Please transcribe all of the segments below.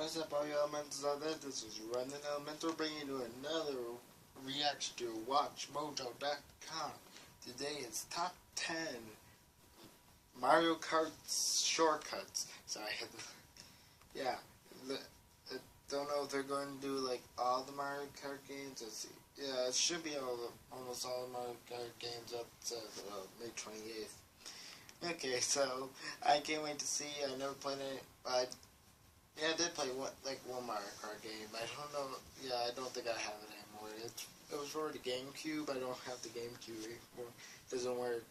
What's up, all you elementals out there? This is Running Elemental bringing you another reaction to WatchMojo.com. Today is Top 10 Mario Kart Shortcuts. Sorry, yeah. I don't know if they're going to do like all the Mario Kart games. Let's see. Yeah, it should be almost all the Mario Kart games up to May 28th. Okay, so I can't wait to see. I never played it. Yeah, I did play one Mario Kart game. I don't know. Yeah, I don't think I have it anymore. It was for the GameCube. I don't have the GameCube anymore. It doesn't work.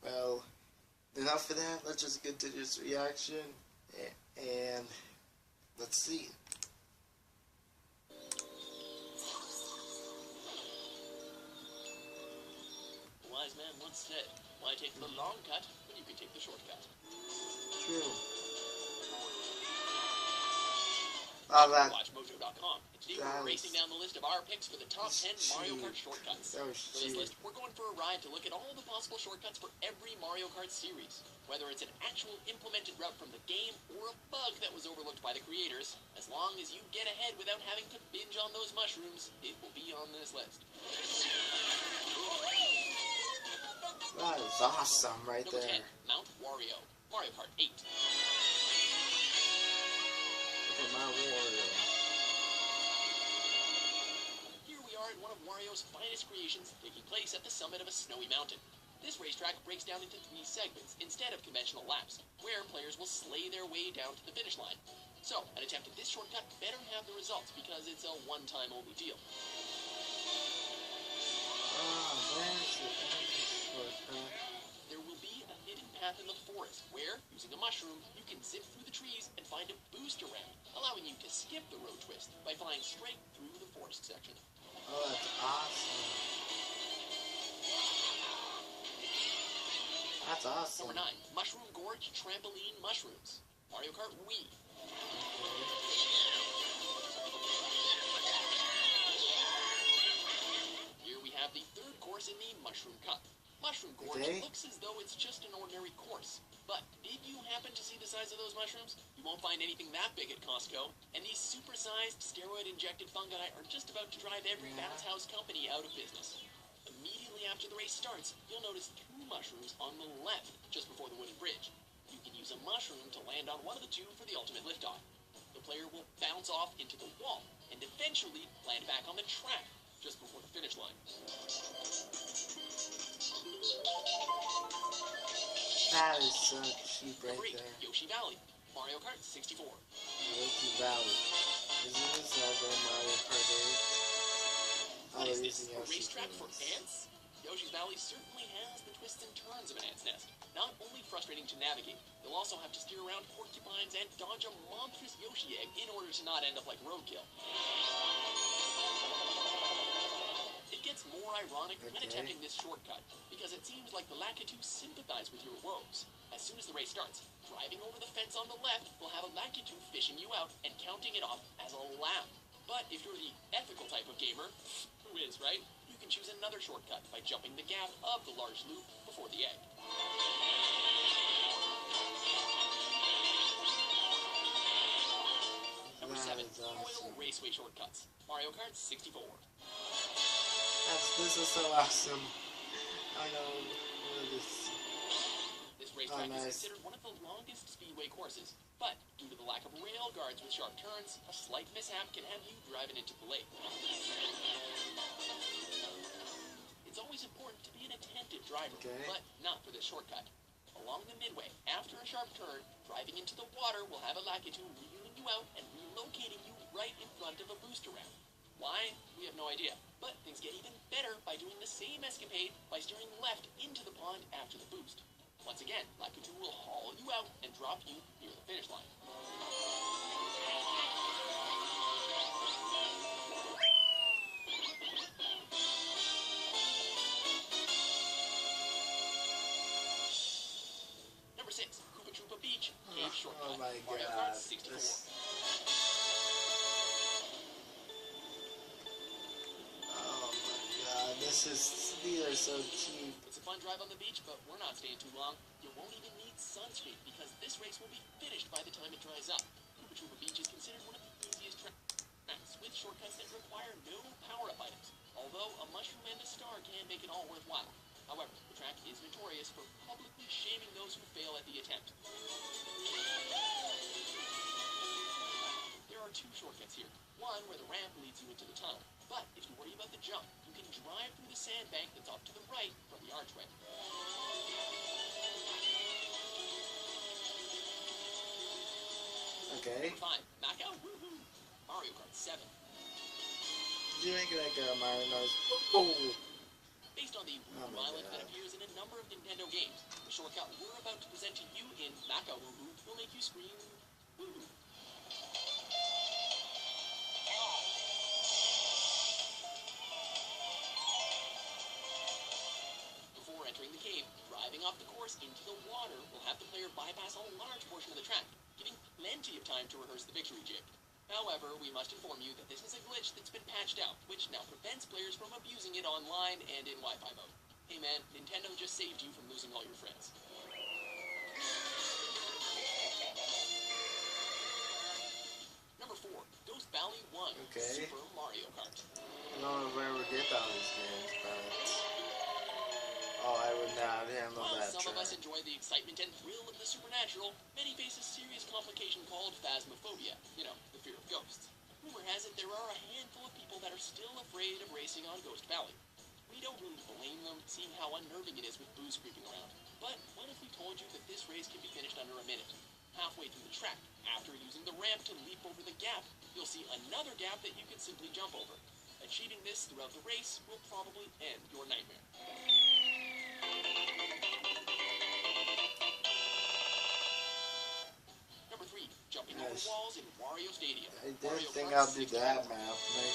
Well, enough for that. Let's just get to this reaction and let's see. The wise man once said, "Why take the long cut when you can take the shortcut?" True. Oh, that. WatchMojo.com. Today we're racing down the list of our picks for the top 10 Mario Kart shortcuts. For this list, we're going for a ride to look at all the possible shortcuts for every Mario Kart series. Whether it's an actual implemented route from the game or a bug that was overlooked by the creators, as long as you get ahead without having to binge on those mushrooms, it will be on this list. That is awesome right Number there. 10, Mount Wario, Mario Kart 8. Look at my Wario. Here we are at one of Wario's finest creations, taking place at the summit of a snowy mountain. This racetrack breaks down into 3 segments instead of conventional laps, where players will sleigh their way down to the finish line. So, an attempt at this shortcut better have the results because it's a one-time only deal. There will be a hidden path in the forest where, using a mushroom, you can zip through the trees and find a booster ramp, allowing you to skip the road twist by flying straight through the forest section. Oh, that's awesome. That's awesome. Number 9, Mushroom Gorge Trampoline Mushrooms, Mario Kart Wii. Here we have the third course in the Mushroom Cup. Mushroom Gorge looks as though it's just an ordinary course. But did you happen to see the size of those mushrooms? You won't find anything that big at Costco. And these super-sized, steroid-injected fungi are just about to drive every bounce house company out of business. Immediately after the race starts, you'll notice 2 mushrooms on the left, just before the wooden bridge. You can use a mushroom to land on one of the 2 for the ultimate liftoff. The player will bounce off into the wall, and eventually land back on the track, just before the finish line. That is so cheap right there. Yoshi Valley, Mario Kart 64. Yoshi Valley. Isn't this also Mario Kart 8? What is this, a racetrack for ants? Yoshi's Valley certainly has the twists and turns of an ant's nest. Not only frustrating to navigate, you'll also have to steer around porcupines and dodge a monstrous Yoshi egg in order to not end up like roadkill. It gets more ironic when attempting this shortcut, because it seems like the Lakitu sympathize with your woes. As soon as the race starts, driving over the fence on the left will have a Lakitu fishing you out and counting it off as a lap. But if you're the ethical type of gamer, who is, right? You can choose another shortcut by jumping the gap of the large loop before the egg. Number 7, Royal Raceway Shortcuts, Mario Kart 64. This is so awesome. I know. This racetrack is considered one of the longest speedway courses, but due to the lack of rail guards with sharp turns, a slight mishap can have you driving into the lake. It's always important to be an attentive driver, but not for this shortcut. Along the midway, after a sharp turn, driving into the water will have a Lakitu reeling you out and relocating you right in front of a booster ramp. Why? We have no idea. But things get even better by doing the same escapade by steering left into the pond after the boost. Once again, Lakitu will haul you out and drop you near the finish line. Number 6, Koopa Troopa Beach Cave Shortcut, oh my Mario God. Kart 64. These are so cheap. It's a fun drive on the beach, but we're not staying too long. You won't even need sunscreen because this race will be finished by the time it dries up. Koopa Troopa Beach is considered one of the require no power-up items, although a mushroom and a star can make it all worthwhile. However, the track is notorious for publicly shaming those who fail at the attempt. There are two shortcuts here. One where the ramp leads you into the tunnel, but if you worry about the jump, you can drive through the sandbank that's off to the right from the archway. Okay. Number 5, Macau, woohoo! Mario Kart 7. Did you make it like a Mario Nose? Oh. Based on the Woohoo Island that appears in a number of Nintendo games, the shortcut we're about to present to you in Macau Woohoo will make you scream woohoo. Before entering the cave, driving off the course into the water will have the player bypass a large portion of the track, giving plenty of time to rehearse the victory jig. However, we must inform you that this is a glitch that's been patched out, which now prevents players from abusing it online and in Wi-Fi mode. Hey man, Nintendo just saved you from losing all your friends. Number 4, Ghost Valley 1, Okay. Super Mario Kart. I don't know where we get all these games, but... Oh, I would not handle While that some of us track. enjoy the excitement and thrill of the supernatural, many face a serious complication called phasmophobia. You know, the fear of ghosts. Rumor has it there are a handful of people that are still afraid of racing on Ghost Valley. We don't really blame them, seeing how unnerving it is with booze creeping around. But what if we told you that this race can be finished under a minute? Halfway through the track, after using the ramp to leap over the gap, you'll see another gap that you can simply jump over. Achieving this throughout the race will probably end your nightmare. Number 3, jumping over Nice. walls in Wario Stadium. I Mario didn't think Kart I'll do 64. that map. Maybe.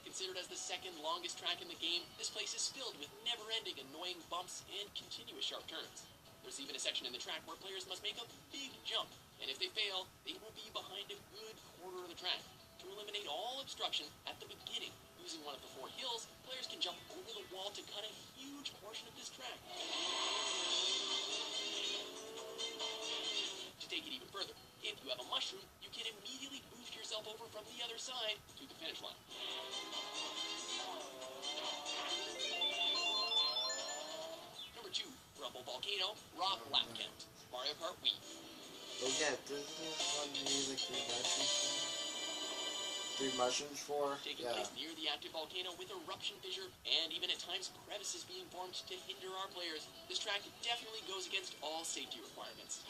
Considered as the second longest track in the game, this place is filled with never-ending annoying bumps and continuous sharp turns. There's even a section in the track where players must make a big jump, and if they fail, they will be behind a good quarter of the track. To eliminate all obstruction at the beginning, using one of the 4 hills, players can jump over the wall to cut a huge portion of this track. To take it even further, if you have a mushroom, you can immediately boost yourself over from the other side to the finish line. Number 2, Rumble Volcano, Rock Lap Count, Mario Kart Wii. But yeah, doesn't this one need like 3 mushrooms for? 3 mushrooms for? Taking Yeah. place near the active volcano with eruption fissure and even at times crevices being formed to hinder our players, this track definitely goes against all safety requirements.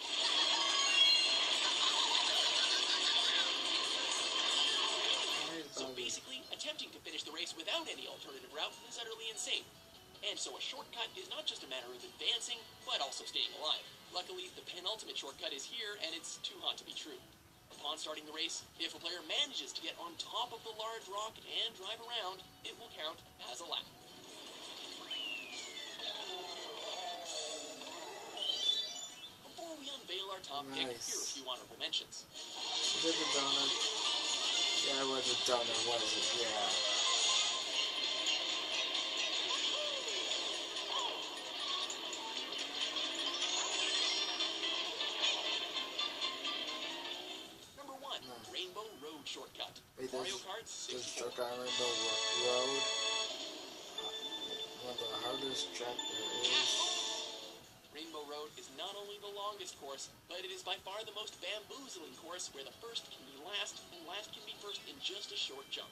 So basically, attempting to finish the race without any alternative route is utterly insane. And so a shortcut is not just a matter of advancing, but also staying alive. Luckily, the penultimate shortcut is here, and it's too hot to be true. Upon starting the race, if a player manages to get on top of the large rock and drive around, it will count as a lap. Before we unveil our top pick, Nice. here are a few honorable mentions. Is it the donut? Yeah, it was a donut, was it? Yeah. Number 1, Rainbow Road Shortcut. Wait, Mario there's Kart the 64. Truck on Rainbow Road. One of the hardest track there is. Rainbow Road is not only the longest course, but it is by far the most bamboozling course where the first can be last and last can be first in just a short jump.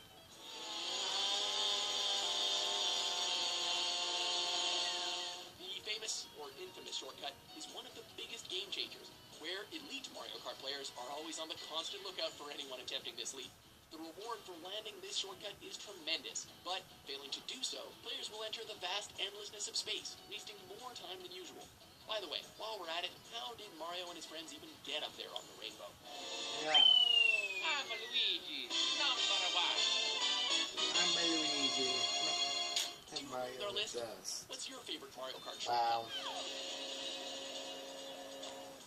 The famous or infamous shortcut is one of the biggest game changers, where elite Mario Kart players are always on the constant lookout for anyone attempting this leap. The reward for landing this shortcut is tremendous, but failing to do so, players will enter the vast endlessness of space, wasting more time than usual. By the way, while we're at it, how did Mario and his friends even get up there on the rainbow? Yeah. I'm Luigi, number 1. I'm Luigi. And Mario Our list? does. What's your favorite Mario Kart shortcut? Wow.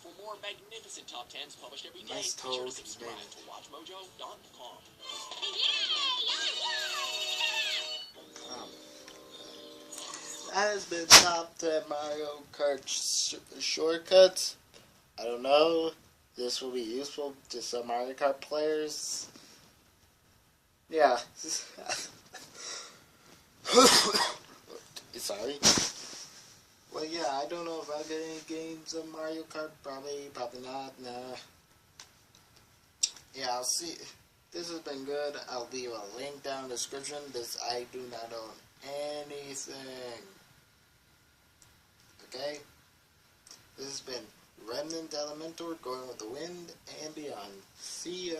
For more magnificent top 10s published every day, Nice be sure to toad, subscribe man. to WatchMojo.com. That has been top 10 Mario Kart shortcuts. I don't know. this will be useful to some Mario Kart players. Yeah. Sorry. Well, yeah, I don't know if I'll get any games of Mario Kart. Probably not. Nah. Yeah, I'll see. This has been good. I'll leave a link down in the description. I do not own anything. Okay? This has been Remnant Elementor going with the wind and beyond. See ya.